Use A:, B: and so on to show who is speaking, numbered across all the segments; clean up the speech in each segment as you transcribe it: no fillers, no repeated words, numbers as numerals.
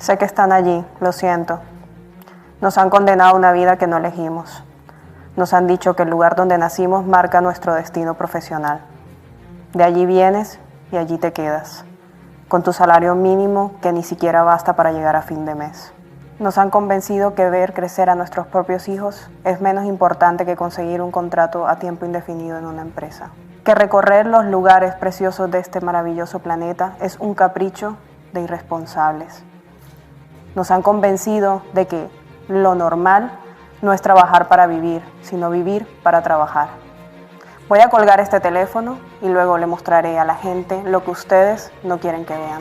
A: Sé que están allí, lo siento. Nos han condenado a una vida que no elegimos. Nos han dicho que el lugar donde nacimos marca nuestro destino profesional. De allí vienes y allí te quedas, con tu salario mínimo que ni siquiera basta para llegar a fin de mes. Nos han convencido que ver crecer a nuestros propios hijos es menos importante que conseguir un contrato a tiempo indefinido en una empresa. Que recorrer los lugares preciosos de este maravilloso planeta es un capricho de irresponsables. Nos han convencido de que lo normal no es trabajar para vivir, sino vivir para trabajar. Voy a colgar este teléfono y luego le mostraré a la gente lo que ustedes no quieren que vean.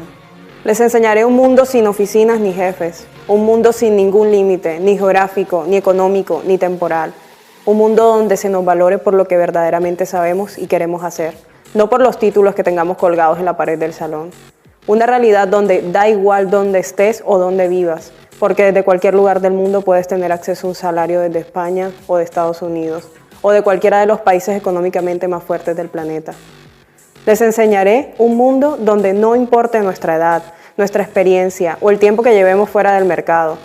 A: Les enseñaré un mundo sin oficinas ni jefes, un mundo sin ningún límite, ni geográfico, ni económico, ni temporal. Un mundo donde se nos valore por lo que verdaderamente sabemos y queremos hacer, no por los títulos que tengamos colgados en la pared del salón. Una realidad donde da igual dónde estés o dónde vivas, porque desde cualquier lugar del mundo puedes tener acceso a un salario desde España o de Estados Unidos, o de cualquiera de los países económicamente más fuertes del planeta. Les enseñaré un mundo donde no importe nuestra edad, nuestra experiencia o el tiempo que llevemos fuera del mercado.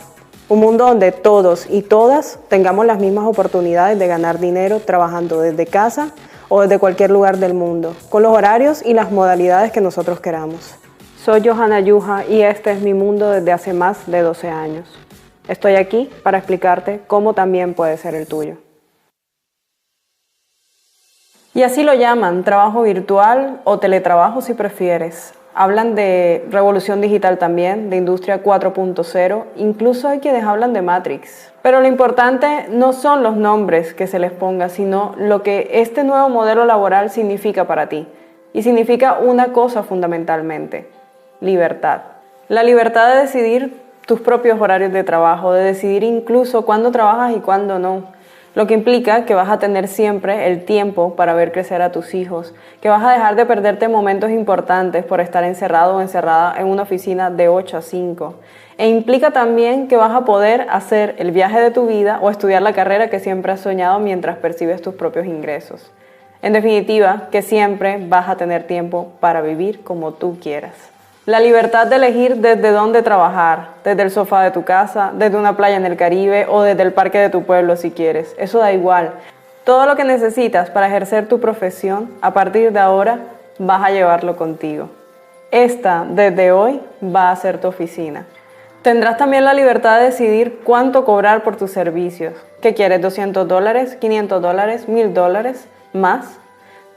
A: Un mundo donde todos y todas tengamos las mismas oportunidades de ganar dinero trabajando desde casa o desde cualquier lugar del mundo, con los horarios y las modalidades que nosotros queramos. Soy Johanna Yuja y este es mi mundo desde hace más de 12 años. Estoy aquí para explicarte cómo también puede ser el tuyo. Y así lo llaman, trabajo virtual o teletrabajo si prefieres. Hablan de revolución digital también, de industria 4.0, incluso hay quienes hablan de Matrix. Pero lo importante no son los nombres que se les ponga, sino lo que este nuevo modelo laboral significa para ti. Y significa una cosa fundamentalmente: libertad. La libertad de decidir tus propios horarios de trabajo, de decidir incluso cuándo trabajas y cuándo no. Lo que implica que vas a tener siempre el tiempo para ver crecer a tus hijos, que vas a dejar de perderte momentos importantes por estar encerrado o encerrada en una oficina de 8 a 5. E implica también que vas a poder hacer el viaje de tu vida o estudiar la carrera que siempre has soñado mientras percibes tus propios ingresos. En definitiva, que siempre vas a tener tiempo para vivir como tú quieras. La libertad de elegir desde dónde trabajar, desde el sofá de tu casa, desde una playa en el Caribe o desde el parque de tu pueblo si quieres, eso da igual. Todo lo que necesitas para ejercer tu profesión, a partir de ahora, vas a llevarlo contigo. Esta, desde hoy, va a ser tu oficina. Tendrás también la libertad de decidir cuánto cobrar por tus servicios. ¿Qué quieres? ¿$200, $500, $1,000, más?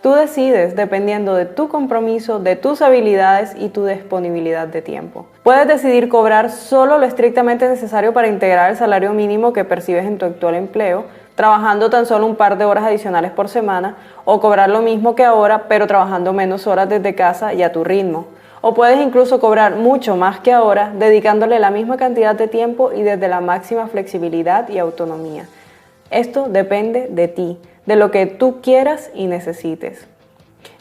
A: Tú decides dependiendo de tu compromiso, de tus habilidades y tu disponibilidad de tiempo. Puedes decidir cobrar solo lo estrictamente necesario para integrar el salario mínimo que percibes en tu actual empleo, trabajando tan solo un par de horas adicionales por semana, o cobrar lo mismo que ahora, pero trabajando menos horas desde casa y a tu ritmo. O puedes incluso cobrar mucho más que ahora, dedicándole la misma cantidad de tiempo y desde la máxima flexibilidad y autonomía. Esto depende de ti, de lo que tú quieras y necesites.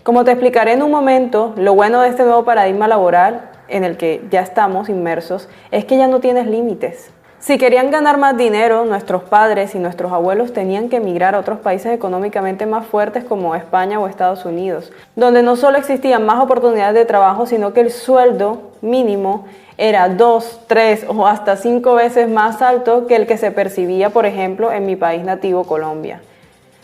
A: Como te explicaré en un momento, lo bueno de este nuevo paradigma laboral en el que ya estamos inmersos es que ya no tienes límites. Si querían ganar más dinero, nuestros padres y nuestros abuelos tenían que emigrar a otros países económicamente más fuertes como España o Estados Unidos, donde no solo existían más oportunidades de trabajo, sino que el sueldo mínimo era 2, 3 o hasta 5 veces más alto que el que se percibía, por ejemplo, en mi país nativo, Colombia.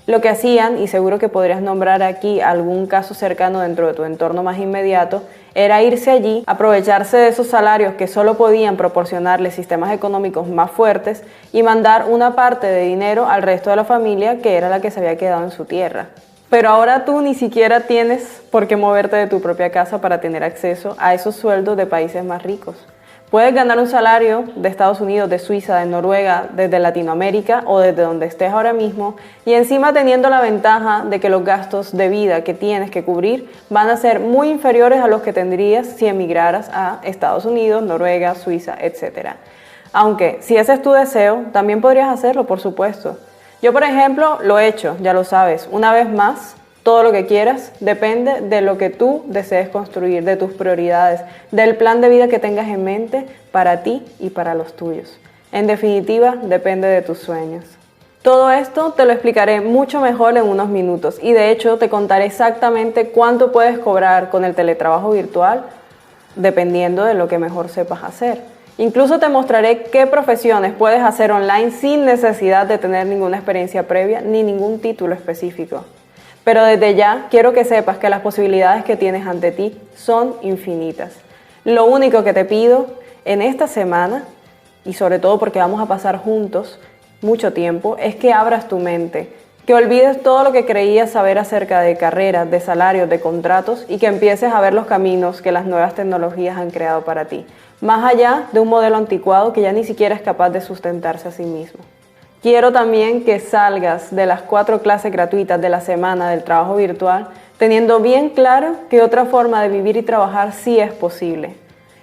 A: Lo que hacían, y seguro que podrías nombrar aquí algún caso cercano dentro de tu entorno más inmediato, era irse allí, aprovecharse de esos salarios que solo podían proporcionarles sistemas económicos más fuertes y mandar una parte de dinero al resto de la familia que era la que se había quedado en su tierra. Pero ahora tú ni siquiera tienes por qué moverte de tu propia casa para tener acceso a esos sueldos de países más ricos. Puedes ganar un salario de Estados Unidos, de Suiza, de Noruega, desde Latinoamérica o desde donde estés ahora mismo y encima teniendo la ventaja de que los gastos de vida que tienes que cubrir van a ser muy inferiores a los que tendrías si emigraras a Estados Unidos, Noruega, Suiza, etc. Aunque si ese es tu deseo, también podrías hacerlo, por supuesto. Yo, por ejemplo, lo he hecho, ya lo sabes, una vez más. Todo lo que quieras depende de lo que tú desees construir, de tus prioridades, del plan de vida que tengas en mente para ti y para los tuyos. En definitiva, depende de tus sueños. Todo esto te lo explicaré mucho mejor en unos minutos y de hecho te contaré exactamente cuánto puedes cobrar con el teletrabajo virtual dependiendo de lo que mejor sepas hacer. Incluso te mostraré qué profesiones puedes hacer online sin necesidad de tener ninguna experiencia previa ni ningún título específico. Pero desde ya quiero que sepas que las posibilidades que tienes ante ti son infinitas. Lo único que te pido en esta semana, y sobre todo porque vamos a pasar juntos mucho tiempo, es que abras tu mente, que olvides todo lo que creías saber acerca de carreras, de salarios, de contratos y que empieces a ver los caminos que las nuevas tecnologías han creado para ti, más allá de un modelo anticuado que ya ni siquiera es capaz de sustentarse a sí mismo. Quiero también que salgas de las 4 clases gratuitas de la semana del trabajo virtual teniendo bien claro que otra forma de vivir y trabajar sí es posible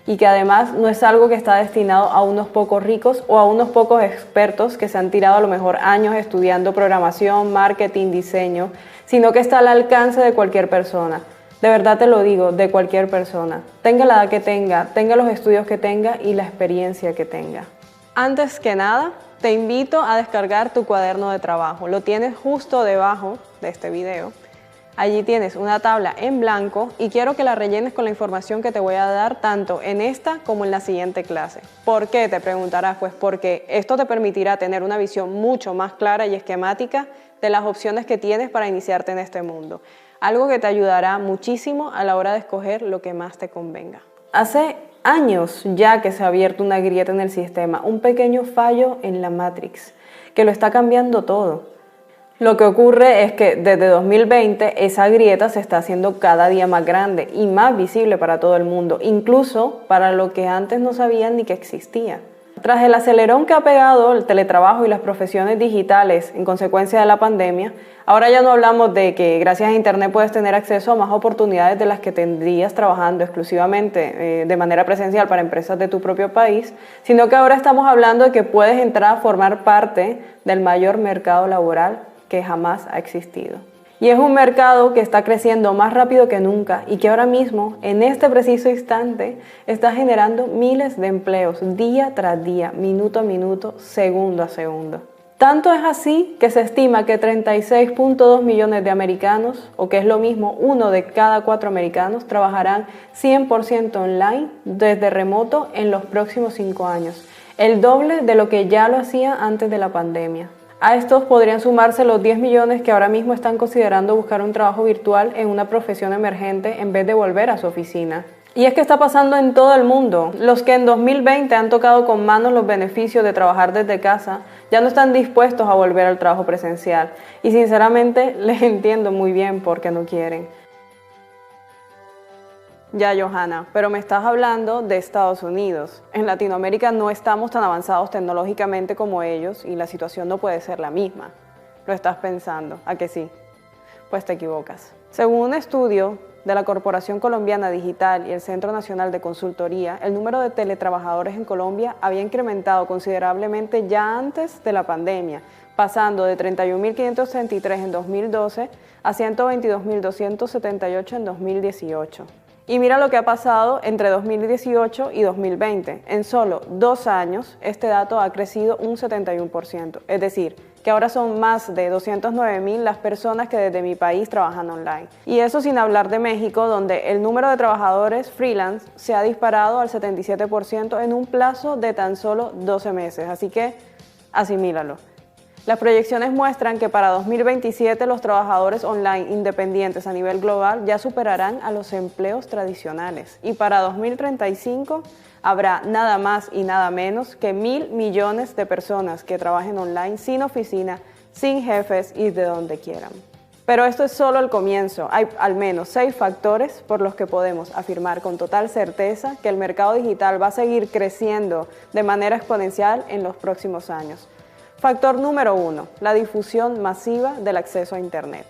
A: y que además no es algo que está destinado a unos pocos ricos o a unos pocos expertos que se han tirado a lo mejor años estudiando programación, marketing, diseño, sino que está al alcance de cualquier persona. De verdad te lo digo, de cualquier persona. Tenga la edad que tenga los estudios que tenga y la experiencia que tenga. Antes que nada, te invito a descargar tu cuaderno de trabajo. Lo tienes justo debajo de este video. Allí tienes una tabla en blanco y quiero que la rellenes con la información que te voy a dar tanto en esta como en la siguiente clase. ¿Por qué? Te preguntarás. Pues porque esto te permitirá tener una visión mucho más clara y esquemática de las opciones que tienes para iniciarte en este mundo. Algo que te ayudará muchísimo a la hora de escoger lo que más te convenga. Hace años ya que se ha abierto una grieta en el sistema, un pequeño fallo en la Matrix, que lo está cambiando todo. Lo que ocurre es que desde 2020 esa grieta se está haciendo cada día más grande y más visible para todo el mundo, incluso para lo que antes no sabían ni que existía. Tras el acelerón que ha pegado el teletrabajo y las profesiones digitales en consecuencia de la pandemia, ahora ya no hablamos de que gracias a Internet puedes tener acceso a más oportunidades de las que tendrías trabajando exclusivamente de manera presencial para empresas de tu propio país, sino que ahora estamos hablando de que puedes entrar a formar parte del mayor mercado laboral que jamás ha existido. Y es un mercado que está creciendo más rápido que nunca y que ahora mismo, en este preciso instante, está generando miles de empleos día tras día, minuto a minuto, segundo a segundo. Tanto es así que se estima que 36.2 millones de americanos, o que es lo mismo, 1 de cada 4 americanos, trabajarán 100% online desde remoto en los próximos 5 años, el doble de lo que ya lo hacía antes de la pandemia. A estos podrían sumarse los 10 millones que ahora mismo están considerando buscar un trabajo virtual en una profesión emergente en vez de volver a su oficina. Y es que está pasando en todo el mundo. Los que en 2020 han tocado con manos los beneficios de trabajar desde casa ya no están dispuestos a volver al trabajo presencial. Y sinceramente les entiendo muy bien por qué no quieren. Ya, Johanna, pero me estás hablando de Estados Unidos. En Latinoamérica no estamos tan avanzados tecnológicamente como ellos y la situación no puede ser la misma. Lo estás pensando, ¿a que sí? Pues te equivocas. Según un estudio de la Corporación Colombiana Digital y el Centro Nacional de Consultoría, el número de teletrabajadores en Colombia había incrementado considerablemente ya antes de la pandemia, pasando de 31.533 en 2012 a 122.278 en 2018. Y mira lo que ha pasado entre 2018 y 2020. En solo 2 años, este dato ha crecido un 71%. Es decir, que ahora son más de 209.000 las personas que desde mi país trabajan online. Y eso sin hablar de México, donde el número de trabajadores freelance se ha disparado al 77% en un plazo de tan solo 12 meses. Así que asimílalo. Las proyecciones muestran que para 2027 los trabajadores online independientes a nivel global ya superarán a los empleos tradicionales y para 2035 habrá nada más y nada menos que 1.000 millones de personas que trabajen online sin oficina, sin jefes y de donde quieran. Pero esto es solo el comienzo. Hay al menos 6 factores por los que podemos afirmar con total certeza que el mercado digital va a seguir creciendo de manera exponencial en los próximos años. Factor número 1, la difusión masiva del acceso a Internet.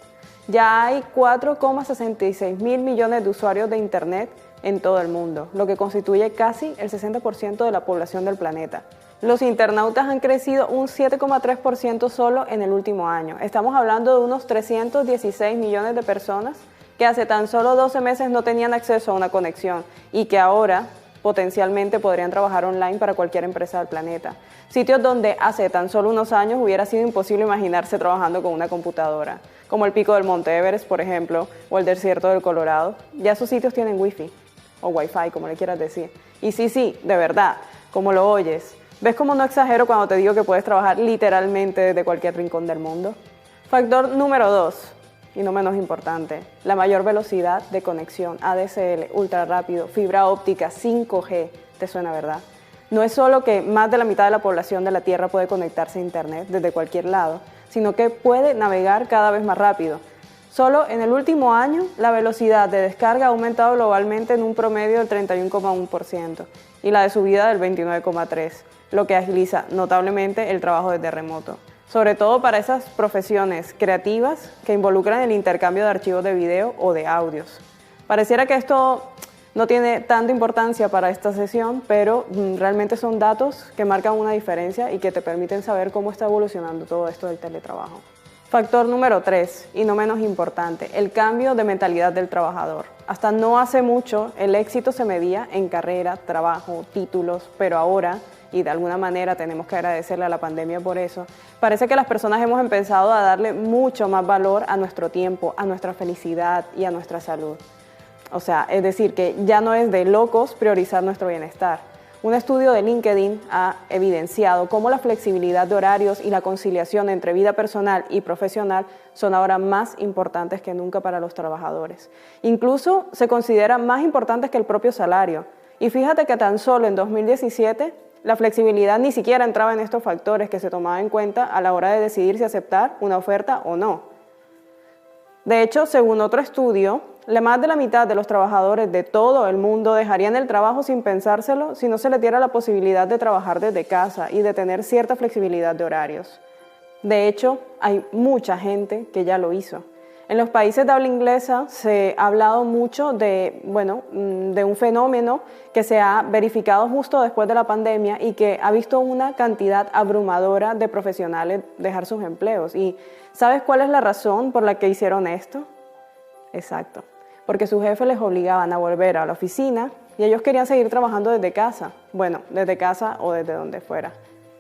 A: Ya hay 4,66 mil millones de usuarios de Internet en todo el mundo, lo que constituye casi el 60% de la población del planeta. Los internautas han crecido un 7,3% solo en el último año. Estamos hablando de unos 316 millones de personas que hace tan solo 12 meses no tenían acceso a una conexión y que ahora potencialmente podrían trabajar online para cualquier empresa del planeta. Sitios donde hace tan solo unos años hubiera sido imposible imaginarse trabajando con una computadora, como el pico del Monte Everest, por ejemplo, o el desierto del Colorado. Ya esos sitios tienen Wi-Fi, o Wi-Fi, como le quieras decir. Y sí, de verdad, como lo oyes. ¿Ves cómo no exagero cuando te digo que puedes trabajar literalmente desde cualquier rincón del mundo? Factor número 2, y no menos importante, la mayor velocidad de conexión ADSL, ultra rápido, fibra óptica, 5G. ¿Te suena, verdad? No es solo que más de la mitad de la población de la Tierra puede conectarse a Internet desde cualquier lado, sino que puede navegar cada vez más rápido. Solo en el último año, la velocidad de descarga ha aumentado globalmente en un promedio del 31,1% y la de subida del 29,3%, lo que agiliza notablemente el trabajo desde remoto, sobre todo para esas profesiones creativas que involucran el intercambio de archivos de video o de audios. Pareciera que esto no tiene tanta importancia para esta sesión, pero realmente son datos que marcan una diferencia y que te permiten saber cómo está evolucionando todo esto del teletrabajo. Factor número 3, y no menos importante, el cambio de mentalidad del trabajador. Hasta no hace mucho el éxito se medía en carrera, trabajo, títulos, pero ahora, y de alguna manera tenemos que agradecerle a la pandemia por eso, parece que las personas hemos empezado a darle mucho más valor a nuestro tiempo, a nuestra felicidad y a nuestra salud. O sea, es decir, que ya no es de locos priorizar nuestro bienestar. Un estudio de LinkedIn ha evidenciado cómo la flexibilidad de horarios y la conciliación entre vida personal y profesional son ahora más importantes que nunca para los trabajadores. Incluso se consideran más importantes que el propio salario. Y fíjate que tan solo en 2017 la flexibilidad ni siquiera entraba en estos factores que se tomaban en cuenta a la hora de decidir si aceptar una oferta o no. De hecho, según otro estudio, más de la mitad de los trabajadores de todo el mundo dejarían el trabajo sin pensárselo si no se les diera la posibilidad de trabajar desde casa y de tener cierta flexibilidad de horarios. De hecho, hay mucha gente que ya lo hizo. En los países de habla inglesa se ha hablado mucho de un fenómeno que se ha verificado justo después de la pandemia y que ha visto una cantidad abrumadora de profesionales dejar sus empleos. ¿Y sabes cuál es la razón por la que hicieron esto? Exacto, porque sus jefes les obligaban a volver a la oficina y ellos querían seguir trabajando desde casa. Bueno, desde casa o desde donde fuera.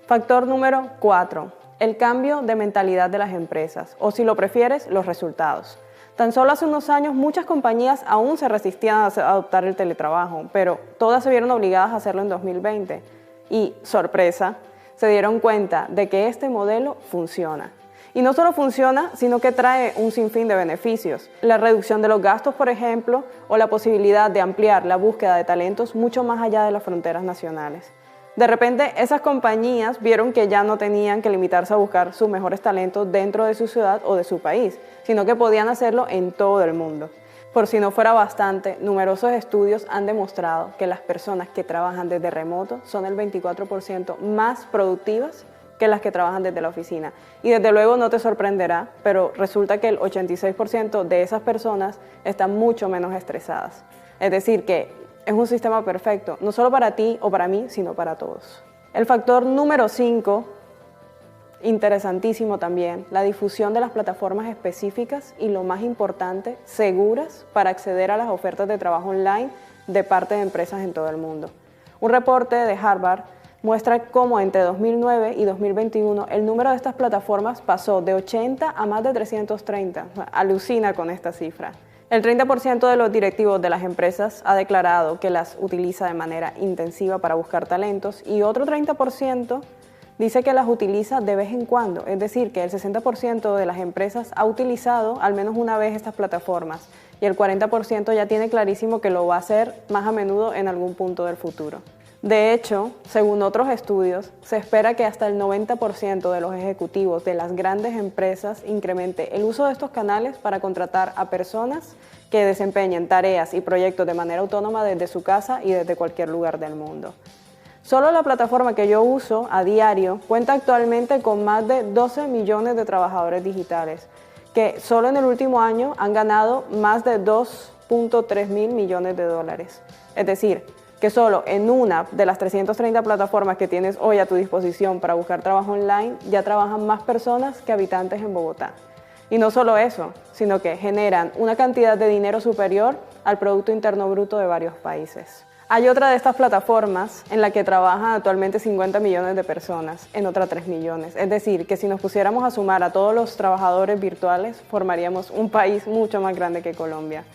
A: Factor número 4. El cambio de mentalidad de las empresas, o si lo prefieres, los resultados. Tan solo hace unos años muchas compañías aún se resistían a adoptar el teletrabajo, pero todas se vieron obligadas a hacerlo en 2020. Y, sorpresa, se dieron cuenta de que este modelo funciona. Y no solo funciona, sino que trae un sinfín de beneficios. La reducción de los gastos, por ejemplo, o la posibilidad de ampliar la búsqueda de talentos mucho más allá de las fronteras nacionales. De repente, esas compañías vieron que ya no tenían que limitarse a buscar sus mejores talentos dentro de su ciudad o de su país, sino que podían hacerlo en todo el mundo. Por si no fuera bastante, numerosos estudios han demostrado que las personas que trabajan desde remoto son el 24% más productivas que las que trabajan desde la oficina. Y desde luego no te sorprenderá, pero resulta que el 86% de esas personas están mucho menos estresadas. Es decir, que es un sistema perfecto, no solo para ti o para mí, sino para todos. El factor número 5, interesantísimo también, la difusión de las plataformas específicas y, lo más importante, seguras para acceder a las ofertas de trabajo online de parte de empresas en todo el mundo. Un reporte de Harvard muestra cómo entre 2009 y 2021 el número de estas plataformas pasó de 80 a más de 330. Alucina con esta cifra. El 30% de los directivos de las empresas ha declarado que las utiliza de manera intensiva para buscar talentos y otro 30% dice que las utiliza de vez en cuando. Es decir, que el 60% de las empresas ha utilizado al menos una vez estas plataformas y el 40% ya tiene clarísimo que lo va a hacer más a menudo en algún punto del futuro. De hecho, según otros estudios, se espera que hasta el 90% de los ejecutivos de las grandes empresas incremente el uso de estos canales para contratar a personas que desempeñen tareas y proyectos de manera autónoma desde su casa y desde cualquier lugar del mundo. Solo la plataforma que yo uso a diario cuenta actualmente con más de 12 millones de trabajadores digitales, que solo en el último año han ganado más de 2.3 mil millones de dólares. Es decir, que solo en una de las 330 plataformas que tienes hoy a tu disposición para buscar trabajo online, ya trabajan más personas que habitantes en Bogotá. Y no solo eso, sino que generan una cantidad de dinero superior al Producto Interno Bruto de varios países. Hay otra de estas plataformas en la que trabajan actualmente 50 millones de personas, en otra 3 millones. Es decir, que si nos pusiéramos a sumar a todos los trabajadores virtuales, formaríamos un país mucho más grande que Colombia.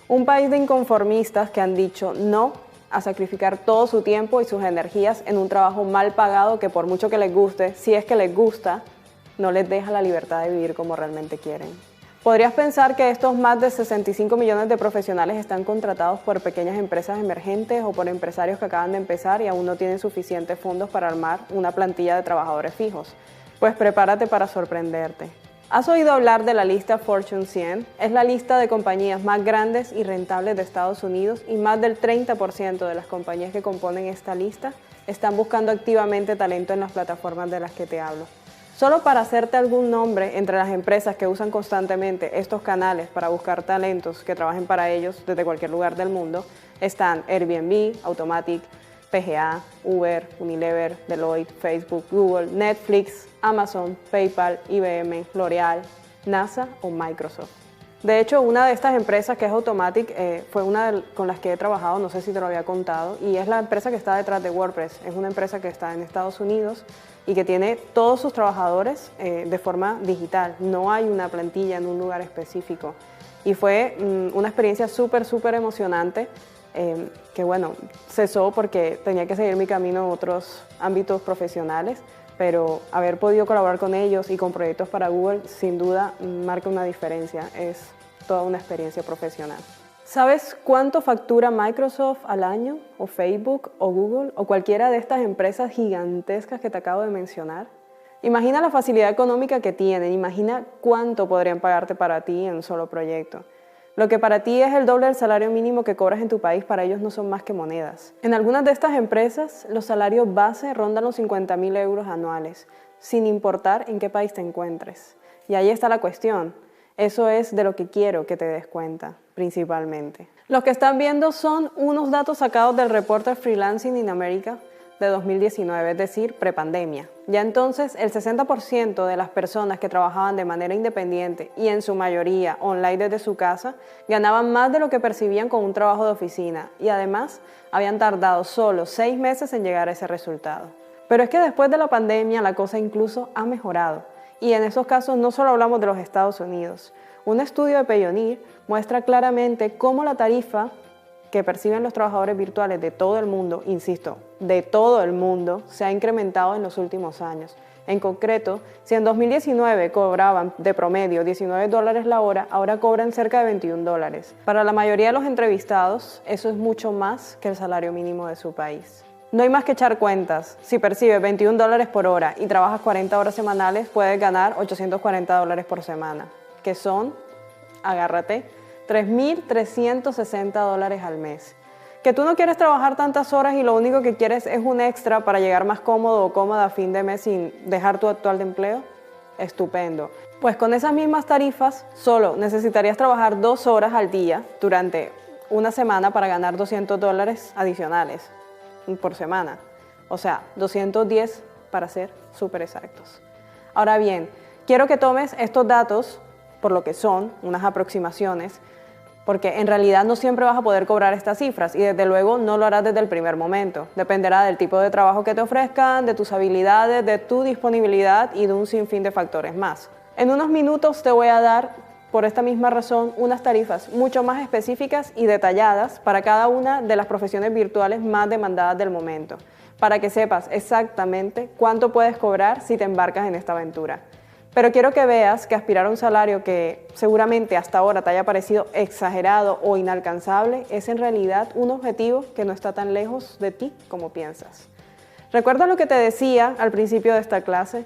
A: Un país de inconformistas que han dicho no a sacrificar todo su tiempo y sus energías en un trabajo mal pagado que por mucho que les guste, si es que les gusta, no les deja la libertad de vivir como realmente quieren. Podrías pensar que estos más de 65 millones de profesionales están contratados por pequeñas empresas emergentes o por empresarios que acaban de empezar y aún no tienen suficientes fondos para armar una plantilla de trabajadores fijos. Pues prepárate para sorprenderte. ¿Has oído hablar de la lista Fortune 100? Es la lista de compañías más grandes y rentables de Estados Unidos y más del 30% de las compañías que componen esta lista están buscando activamente talento en las plataformas de las que te hablo. Solo para hacerte algún nombre entre las empresas que usan constantemente estos canales para buscar talentos que trabajen para ellos desde cualquier lugar del mundo, están Airbnb, Automatic, PGA, Uber, Unilever, Deloitte, Facebook, Google, Netflix, Amazon, PayPal, IBM, L'Oreal, NASA o Microsoft. De hecho, una de estas empresas que es Automatic fue una con las que he trabajado, no sé si te lo había contado, y es la empresa que está detrás de WordPress. Es una empresa que está en Estados Unidos y que tiene todos sus trabajadores de forma digital. No hay una plantilla en un lugar específico. Y fue una experiencia súper emocionante que, bueno, cesó porque tenía que seguir mi camino en otros ámbitos profesionales, pero haber podido colaborar con ellos y con proyectos para Google sin duda marca una diferencia, es toda una experiencia profesional. ¿Sabes cuánto factura Microsoft al año, o Facebook, o Google, o cualquiera de estas empresas gigantescas que te acabo de mencionar? Imagina la facilidad económica que tienen, imagina cuánto podrían pagarte para ti en un solo proyecto. Lo que para ti es el doble del salario mínimo que cobras en tu país, para ellos no son más que monedas. En algunas de estas empresas, los salarios base rondan los 50.000 euros anuales, sin importar en qué país te encuentres. Y ahí está la cuestión. Eso es de lo que quiero que te des cuenta, principalmente. Los que están viendo son unos datos sacados del Reporter Freelancing in America de 2019, es decir, prepandemia. Ya entonces, el 60% de las personas que trabajaban de manera independiente y en su mayoría online desde su casa, ganaban más de lo que percibían con un trabajo de oficina y además habían tardado solo 6 meses en llegar a ese resultado. Pero es que después de la pandemia la cosa incluso ha mejorado y en esos casos no solo hablamos de los Estados Unidos. Un estudio de Payoneer muestra claramente cómo la tarifa que perciben los trabajadores virtuales de todo el mundo, insisto, de todo el mundo, se ha incrementado en los últimos años. En concreto, si en 2019 cobraban de promedio $19 la hora, ahora cobran cerca de $21. Para la mayoría de los entrevistados, eso es mucho más que el salario mínimo de su país. No hay más que echar cuentas. Si percibes $21 por hora y trabajas 40 horas semanales, puedes ganar $840 por semana, que son, agárrate, $3.360 al mes. Que tú no quieres trabajar tantas horas y lo único que quieres es un extra para llegar más cómodo o cómoda a fin de mes sin dejar tu actual empleo, estupendo. Pues con esas mismas tarifas solo necesitarías trabajar 2 horas al día durante una semana para ganar $200 adicionales por semana. O sea, 210 para ser súper exactos. Ahora bien, quiero que tomes estos datos por lo que son, unas aproximaciones, porque en realidad no siempre vas a poder cobrar estas cifras y desde luego no lo harás desde el primer momento. Dependerá del tipo de trabajo que te ofrezcan, de tus habilidades, de tu disponibilidad y de un sinfín de factores más. En unos minutos te voy a dar, por esta misma razón, unas tarifas mucho más específicas y detalladas para cada una de las profesiones virtuales más demandadas del momento, para que sepas exactamente cuánto puedes cobrar si te embarcas en esta aventura. Pero quiero que veas que aspirar a un salario que seguramente hasta ahora te haya parecido exagerado o inalcanzable es en realidad un objetivo que no está tan lejos de ti como piensas. ¿Recuerdas lo que te decía al principio de esta clase?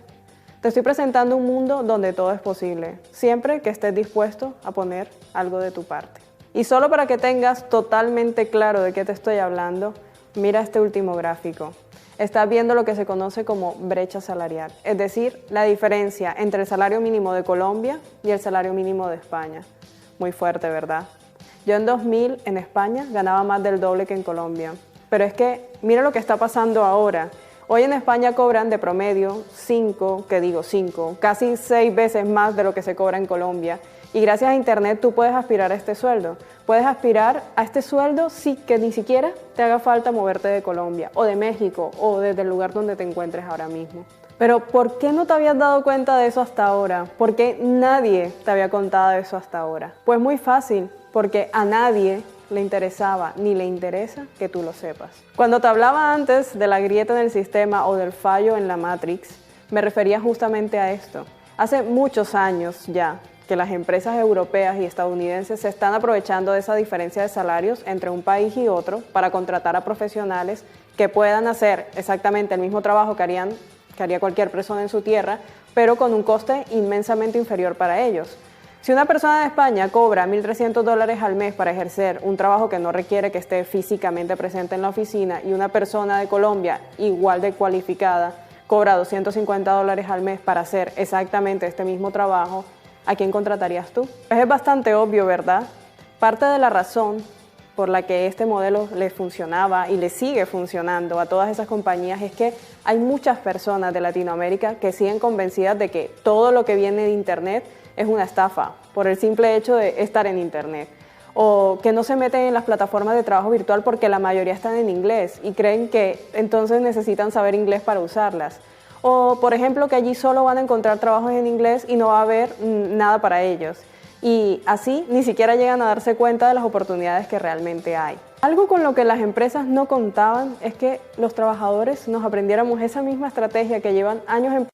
A: Te estoy presentando un mundo donde todo es posible, siempre que estés dispuesto a poner algo de tu parte. Y solo para que tengas totalmente claro de qué te estoy hablando, mira este último gráfico. Estás viendo lo que se conoce como brecha salarial, es decir, la diferencia entre el salario mínimo de Colombia y el salario mínimo de España. Muy fuerte, ¿verdad? Yo en 2000 en España ganaba más del doble que en Colombia. Pero es que mira lo que está pasando ahora. Hoy en España cobran de promedio 5, casi 6 veces más de lo que se cobra en Colombia. Y gracias a Internet tú puedes aspirar a este sueldo. Puedes aspirar a este sueldo sin que ni siquiera te haga falta moverte de Colombia o de México o desde el lugar donde te encuentres ahora mismo. Pero ¿por qué no te habías dado cuenta de eso hasta ahora? ¿Por qué nadie te había contado eso hasta ahora? Pues muy fácil, porque a nadie le interesaba ni le interesa que tú lo sepas. Cuando te hablaba antes de la grieta en el sistema o del fallo en la Matrix, me refería justamente a esto. Hace muchos años ya que las empresas europeas y estadounidenses se están aprovechando de esa diferencia de salarios entre un país y otro para contratar a profesionales que puedan hacer exactamente el mismo trabajo que haría cualquier persona en su tierra, pero con un coste inmensamente inferior para ellos. Si una persona de España cobra $1.300 al mes para ejercer un trabajo que no requiere que esté físicamente presente en la oficina y una persona de Colombia igual de cualificada cobra $250 al mes para hacer exactamente este mismo trabajo, ¿a quién contratarías tú? Pues es bastante obvio, ¿verdad? Parte de la razón por la que este modelo les funcionaba y les sigue funcionando a todas esas compañías es que hay muchas personas de Latinoamérica que siguen convencidas de que todo lo que viene de Internet es una estafa por el simple hecho de estar en Internet, o que no se meten en las plataformas de trabajo virtual porque la mayoría están en inglés y creen que entonces necesitan saber inglés para usarlas, o por ejemplo que allí solo van a encontrar trabajos en inglés y no va a haber nada para ellos, y así ni siquiera llegan a darse cuenta de las oportunidades que realmente hay. Algo con lo que las empresas no contaban es que los trabajadores nos aprendiéramos esa misma estrategia que llevan años